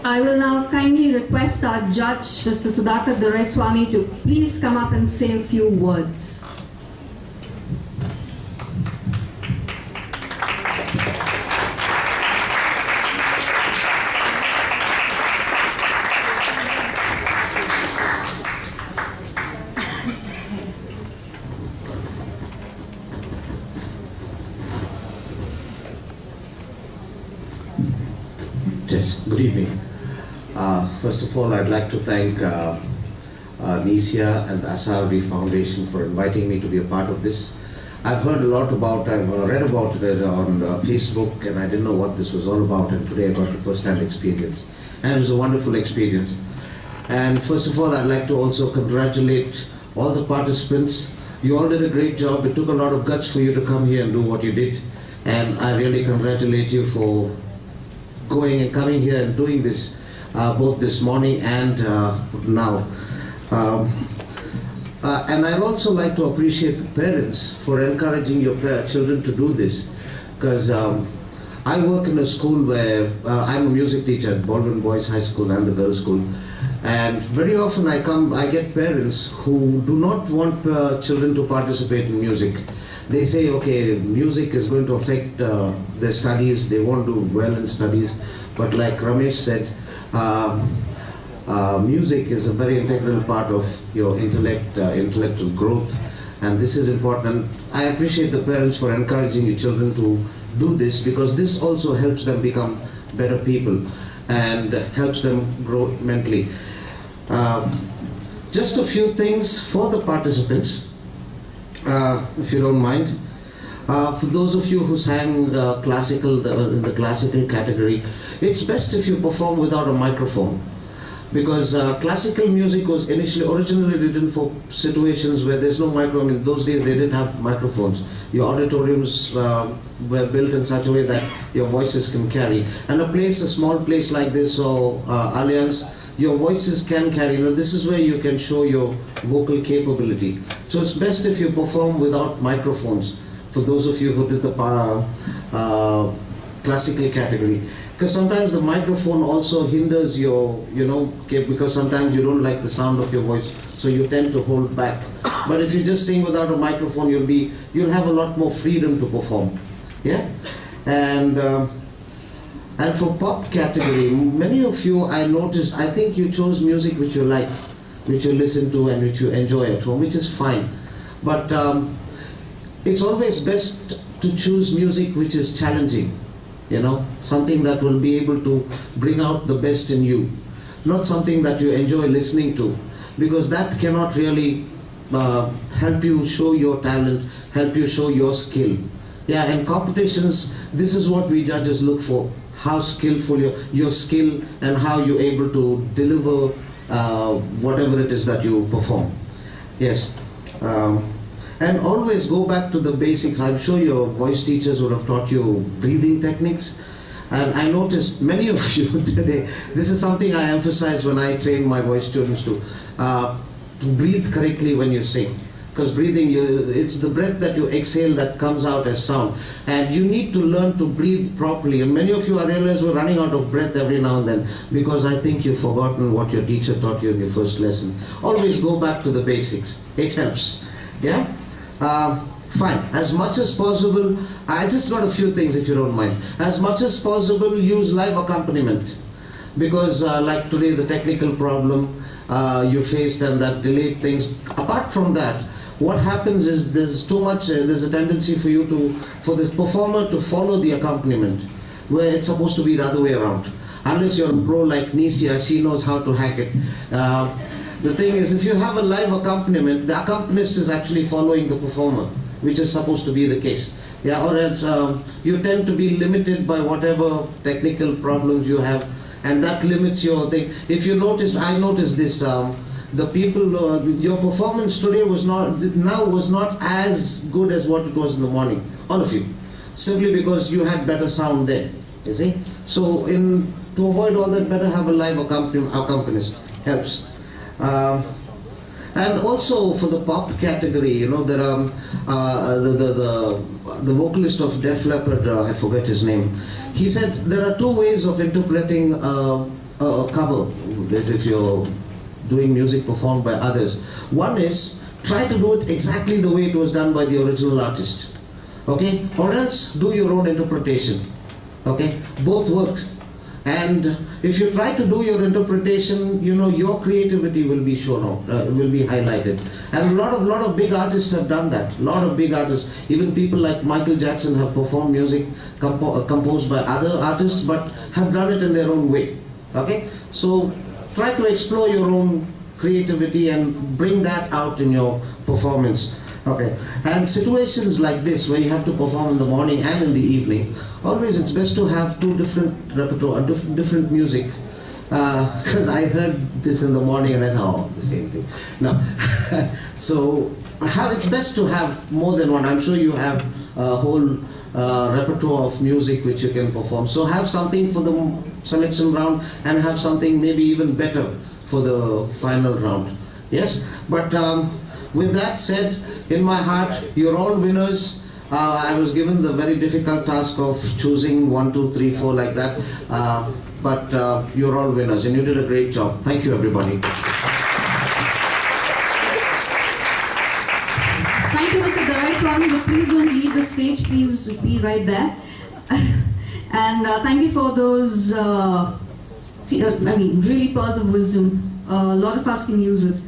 I will now kindly request our judge, Mr. Sudhakar Doraiswamy, to please come up and say a few words. Good evening. First of all, I'd like to thank Nisya and Asaudi Foundation for inviting me to be a part of this. I've read about it on Facebook, and I didn't know what this was all about, and today I got the first-hand experience. And it was a wonderful experience. And first of all, I'd like to also congratulate all the participants. You all did a great job. It took a lot of guts for you to come here and do what you did. And I really congratulate you for going and coming here and doing this both this morning and now. And I'd also like to appreciate the parents for encouraging your children to do this, because I work in a school where I'm a music teacher at Baldwin Boys High School and the girls' school, and very often I get parents who do not want children to participate in music. They say, okay, music is going to affect their studies, they won't do well in studies. But like Ramesh said, music is a very integral part of your intellectual growth, and this is important. I appreciate the parents for encouraging your children to do this, because this also helps them become better people and helps them grow mentally. Just a few things for the participants, if you don't mind. For those of you who sang classical, in the classical category, it's best if you perform without a microphone, because classical music was originally written for situations where there's no microphone. In those days, they didn't have microphones. Your auditoriums were built in such a way that your voices can carry. And a small place like this, or Alliance, your voices can carry. This is where you can show your vocal capability. So it's best if you perform without microphones, for those of you who did the classical category. Because sometimes the microphone also hinders your, because sometimes you don't like the sound of your voice, so you tend to hold back. But if you just sing without a microphone, you'll have a lot more freedom to perform. Yeah? And for pop category, many of you, I noticed, I think you chose music which you like, which you listen to and which you enjoy at home, which is fine. But it's always best to choose music which is challenging, something that will be able to bring out the best in you, not something that you enjoy listening to, because that cannot really help you show your talent, help you show your skill. Yeah, in competitions, this is what we judges look for, how skillful your skill and how you're able to deliver whatever it is that you perform. Yes. And always go back to the basics. I'm sure your voice teachers would have taught you breathing techniques. And I noticed many of you today, this is something I emphasize when I train my voice students to breathe correctly when you sing. Because breathing, it's the breath that you exhale that comes out as sound. And you need to learn to breathe properly. And many of you, I realize, we're running out of breath every now and then, because I think you've forgotten what your teacher taught you in your first lesson. Always go back to the basics. It helps. Yeah? Fine. As much as possible, I just got a few things if you don't mind. As much as possible, use live accompaniment, because like today, the technical problem you faced and that delayed things. Apart from that, what happens is there's a tendency for the performer to follow the accompaniment, where it's supposed to be the other way around. Unless you're a pro like Nisya, she knows how to hack it. The thing is, if you have a live accompaniment, the accompanist is actually following the performer, which is supposed to be the case. Yeah, or else you tend to be limited by whatever technical problems you have, and that limits your thing. If you notice, I noticed this, the people, your performance today was not as good as what it was in the morning, all of you, simply because you had better sound there, you see. So to avoid all that, better have a live accompanist, helps. And also for the pop category, there are the vocalist of Def Leppard, I forget his name. He said there are two ways of interpreting cover, if you're doing music performed by others. One is, try to do it exactly the way it was done by the original artist. Okay? Or else do your own interpretation. Okay? Both work. And if you try to do your interpretation, you know, your creativity will be shown out, will be highlighted. And a lot of big artists have done that. A lot of big artists, even people like Michael Jackson have performed music composed by other artists, but have done it in their own way. Okay? So try to explore your own creativity and bring that out in your performance. Okay, and situations like this where you have to perform in the morning and in the evening, always it's best to have two different repertoire, different music. Because I heard this in the morning and I thought, oh, the same thing. No, so it's best to have more than one. I'm sure you have a whole repertoire of music which you can perform. So have something for the selection round and have something maybe even better for the final round. Yes, but with that said, in my heart, you're all winners. I was given the very difficult task of choosing 1, 2, 3, 4 like that. But you're all winners and you did a great job. Thank you, everybody. Thank you, Mr. Doraiswamy, but please don't leave the stage. Please be right there. And thank you for those, really pearls of wisdom. A lot of us can use it.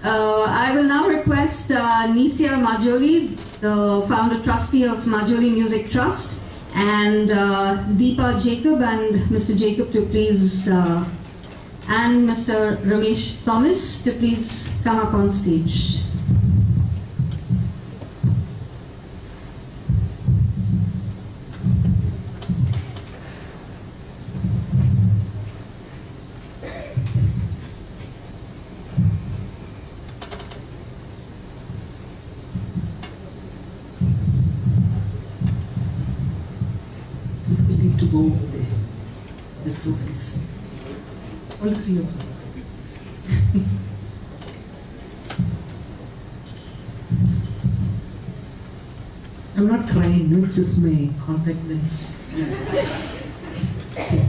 I will now request Nisya Majoli, the founder trustee of Majoli Music Trust, and Deepa Jacob and Mr. Jacob to please, and Mr. Ramesh Thomas to please come up on stage. To go the trophies. All three of them. I'm not crying, it's just my contact lens. Okay.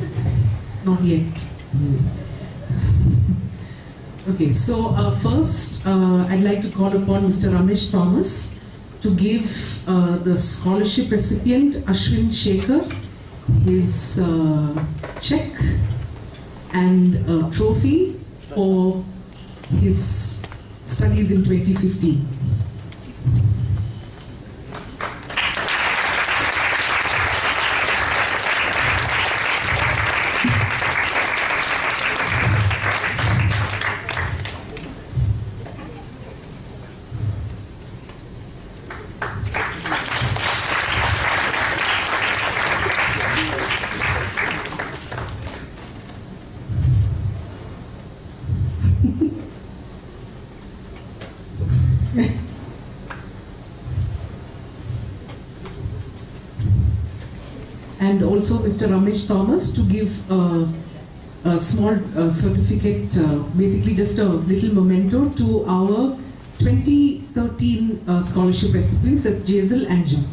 Not yet. Okay, so first I'd like to call upon Mr. Ramesh Thomas to give the scholarship recipient Ashwin Shekhar his check and a trophy for his studies in 2015. And also Mr. Ramesh Thomas to give a small certificate, basically just a little memento to our 2013 scholarship recipients, that's Jazel and Jim.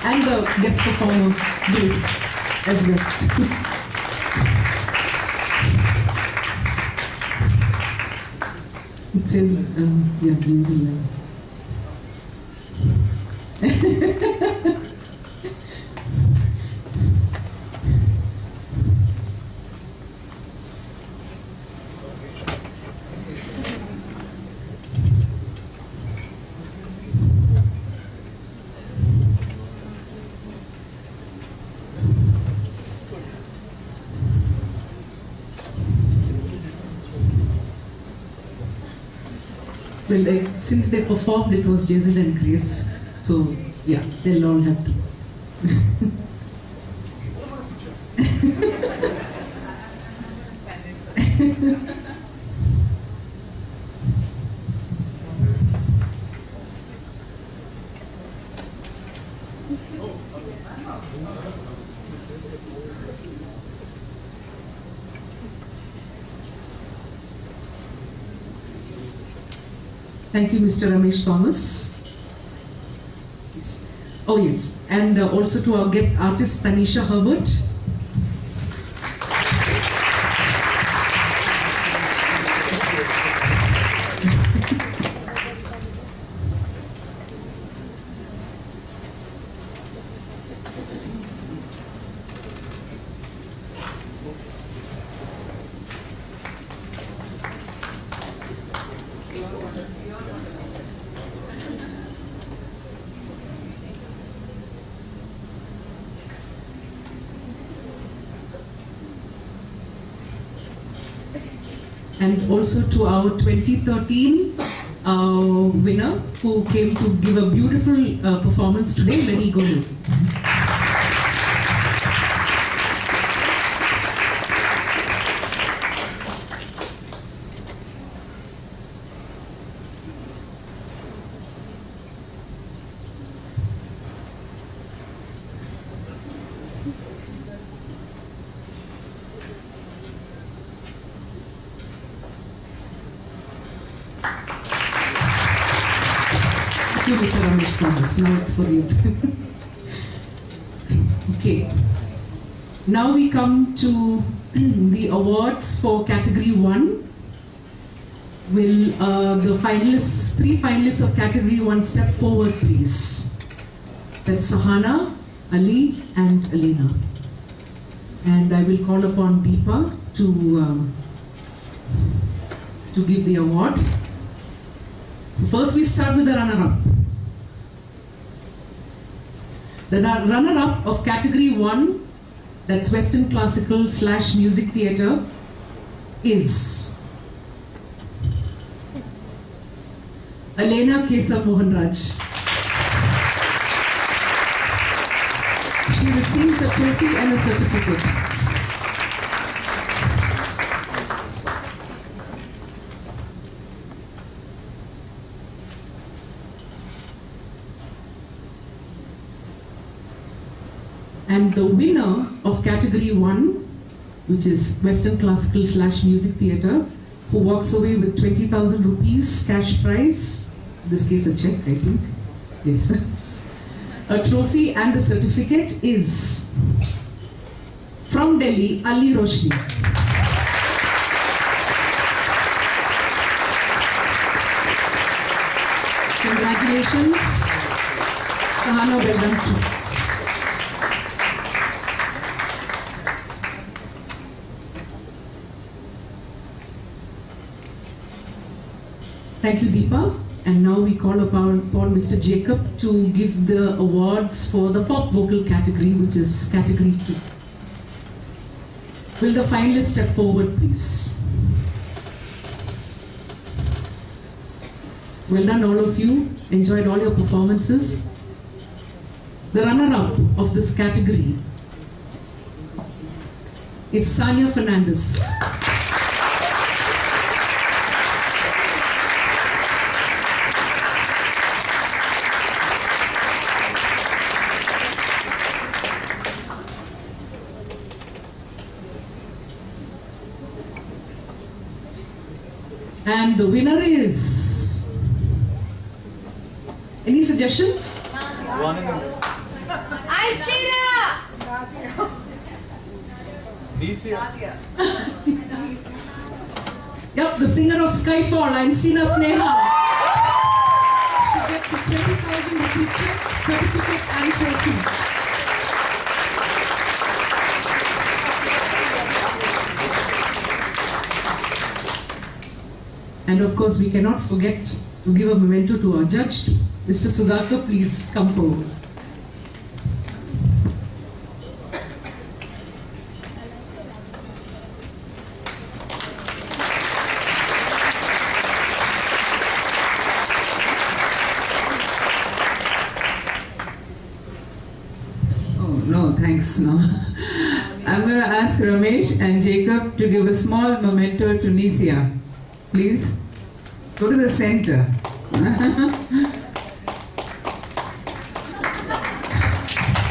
And the guest performer, Bliss, as well. It says, yeah, Jazel. Well, since they performed, it was Jazel and Grace. So, yeah, they'll all have to. Thank you, Mr. Ramesh Thomas. Yes. Oh yes, and also to our guest artist Tanisha Herbert. and also to our 2013 winner who came to give a beautiful performance today, Lenny Golu. Thank you, Mr. Ramesh Thomas. Now it's for you. Okay. Now we come to the awards for category 1. Will the finalists, 3 finalists of category 1 step forward, please? That's Sahana, Ali, and Alina. And I will call upon Deepa to give the award. First, we start with the runner-up. The runner-up of category 1, that's Western Classical / Music Theatre, is Elena Kesa Mohanraj. She receives a trophy and a certificate. And the winner of category 1, which is Western Classical / Music Theatre, who walks away with 20,000 rupees cash prize, in this case a check, I think, yes, a trophy and a certificate, is from Delhi, Ali Roshni. Congratulations, Sahana, well done too. Thank you, Deepa. And now we call upon Mr. Jacob to give the awards for the pop vocal category, which is category 2. Will the finalists step forward, please? Well done, all of you. Enjoyed all your performances. The runner-up of this category is Sanya Fernandez. And the winner is... Any suggestions? Einsteiner! Yep, the singer of Skyfall, Einsteina Sneha. She gets a 20,000 rupee check, certificate and trophy. And of course, we cannot forget to give a memento to our judge too. Mr. Sudhakar, please come forward. Oh, no, thanks, no. I'm going to ask Ramesh and Jacob to give a small memento to Nisia. Please, go to the center.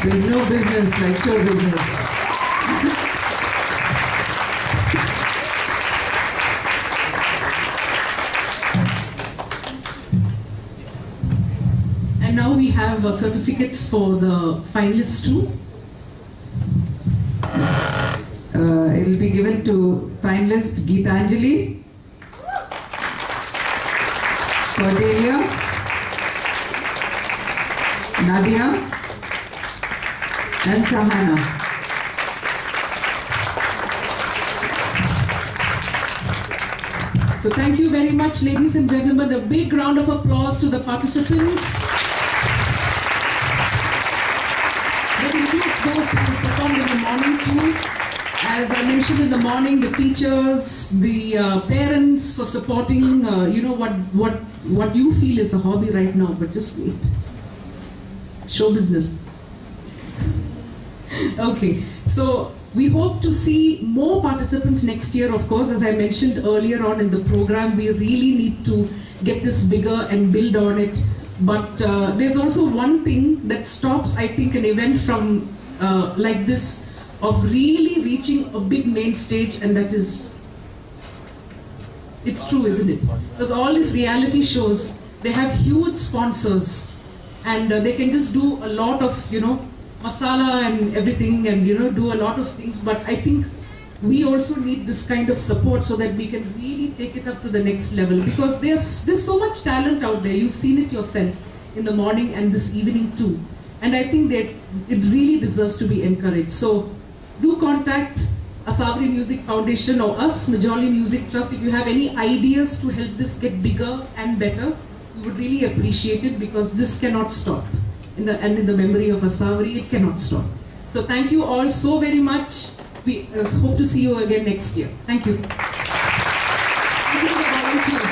There's no business like show business. And now we have certificates for the finalists too. It will be given to finalist Geetanjali, Cordelia, Nadia, and Sahana. So thank you very much, ladies and gentlemen. A big round of applause to the participants. That includes those who performed in the morning too. as I mentioned in the morning, the teachers, the parents for supporting, what you feel is a hobby right now, but just wait. Show business. Okay, so we hope to see more participants next year, of course. As I mentioned earlier on in the program, we really need to get this bigger and build on it. But there's also one thing that stops, I think, an event from like this of really reaching a big main stage, and that is, it's true, isn't it? Because all these reality shows, they have huge sponsors, and they can just do a lot of, masala and everything, and do a lot of things. But I think we also need this kind of support so that we can really take it up to the next level, because there's so much talent out there. You've seen it yourself in the morning and this evening too, and I think that it really deserves to be encouraged. So do contact Asabri Music Foundation or us, Majoli Music Trust, if you have any ideas to help this get bigger and better. We would really appreciate it, because this cannot stop. In the memory of Asabri, it cannot stop. So thank you all so very much. We hope to see you again next year. Thank you. Thank you to the volunteers.